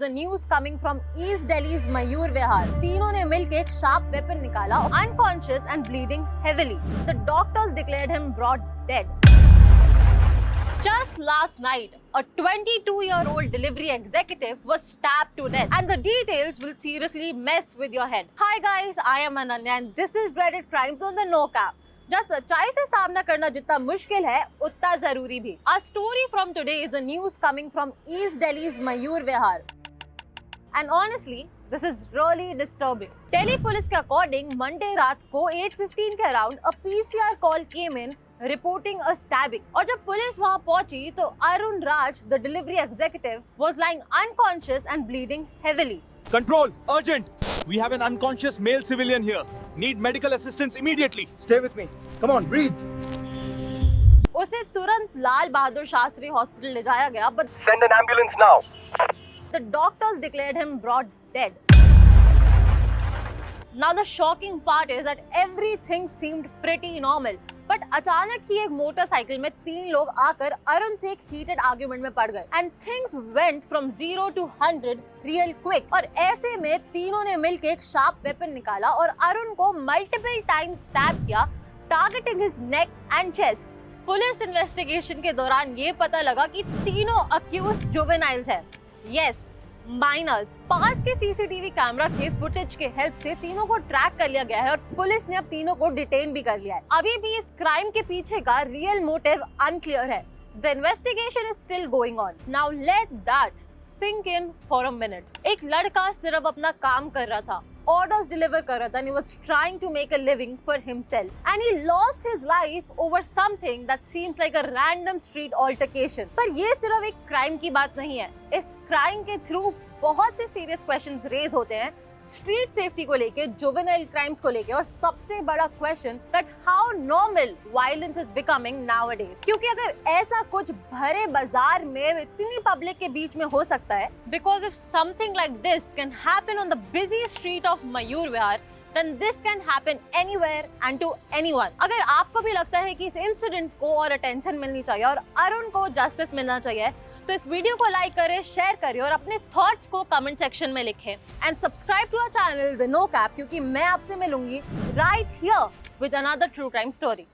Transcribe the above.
The news coming from East Delhi's Mayur Vihar. तीनों ने मिलकर एक sharp weapon निकाला, unconscious and bleeding heavily. The doctors declared him brought dead. Just last night, a 22-year-old delivery executive was stabbed to death, and the details will seriously mess with your head. Hi guys, I am Ananya and this is Dreaded Crimes on the No Cap. Just सच्चाई से सामना करना जितना मुश्किल है, उतना जरूरी भी. Our story from today is the news coming from East Delhi's Mayur Vihar. And honestly, this is really disturbing. Delhi police के according Monday रात को 8:15 के around a PCR call came in reporting a stabbing. और जब police वहाँ पहुंची तो अरुण राज, the delivery executive, was lying unconscious and bleeding heavily. Control, urgent! We have an unconscious male civilian here. Need medical assistance immediately. Stay with me. Come on, breathe. उसे तुरंत Lal Bahadur Shastri hospital ले जाया गया, but Send an ambulance now. the doctors declared him brought dead. Now the shocking part is that everything seemed pretty normal. But अचानक ही एक motorcycle में तीन लोग आकर अरुण से एक heated argument में पड़ गए. And things went from 0 to 100 real quick. और ऐसे में तीनों ने मिलकर एक sharp weapon निकाला और अरुण को multiple times stab किया, targeting his neck and chest. Police investigation के दौरान ये पता लगा कि तीनों accused juveniles हैं. Yes, minors. पास के सीसीटीवी कैमरा के फुटेज के हेल्प से तीनों को ट्रैक कर लिया गया है और पुलिस ने अब तीनों को डिटेन भी कर लिया है. अभी भी इस क्राइम के पीछे का रियल मोटिव अनक्लियर है. The investigation is still going on. Now let that sink in for a minute. एक लड़का सिर्फ अपना काम कर रहा था, orders deliver कर रहा था, and he was trying to make a living for himself, and he lost his life over something that seems like a random street altercation. पर ये सिर्फ एक क्राइम की बात नहीं है. इस क्राइम के थ्रू बहुत से सीरियस क्वेश्चंस रेज होते हैं, स्ट्रीट सेफ्टी को लेके, जुवेनाइल क्राइम्स को लेके, और सबसे बड़ा question that how normal violence is becoming nowadays. क्योंकि अगर ऐसा कुछ भरे बाजार में इतनी पब्लिक के बीच में हो सकता है, because if something like this can happen on the busy street of Mayur Vihar, then this can happen anywhere and to anyone. अगर आपको भी लगता है कि इस इंसिडेंट को और अटेंशन मिलनी चाहिए और अरुण को जस्टिस मिलना चाहिए, तो इस वीडियो को लाइक करें, शेयर करें और अपने थॉट्स को कमेंट सेक्शन में लिखें. And subscribe to our channel the no cap, क्योंकि मैं आपसे मिलूंगी right here with another true crime story.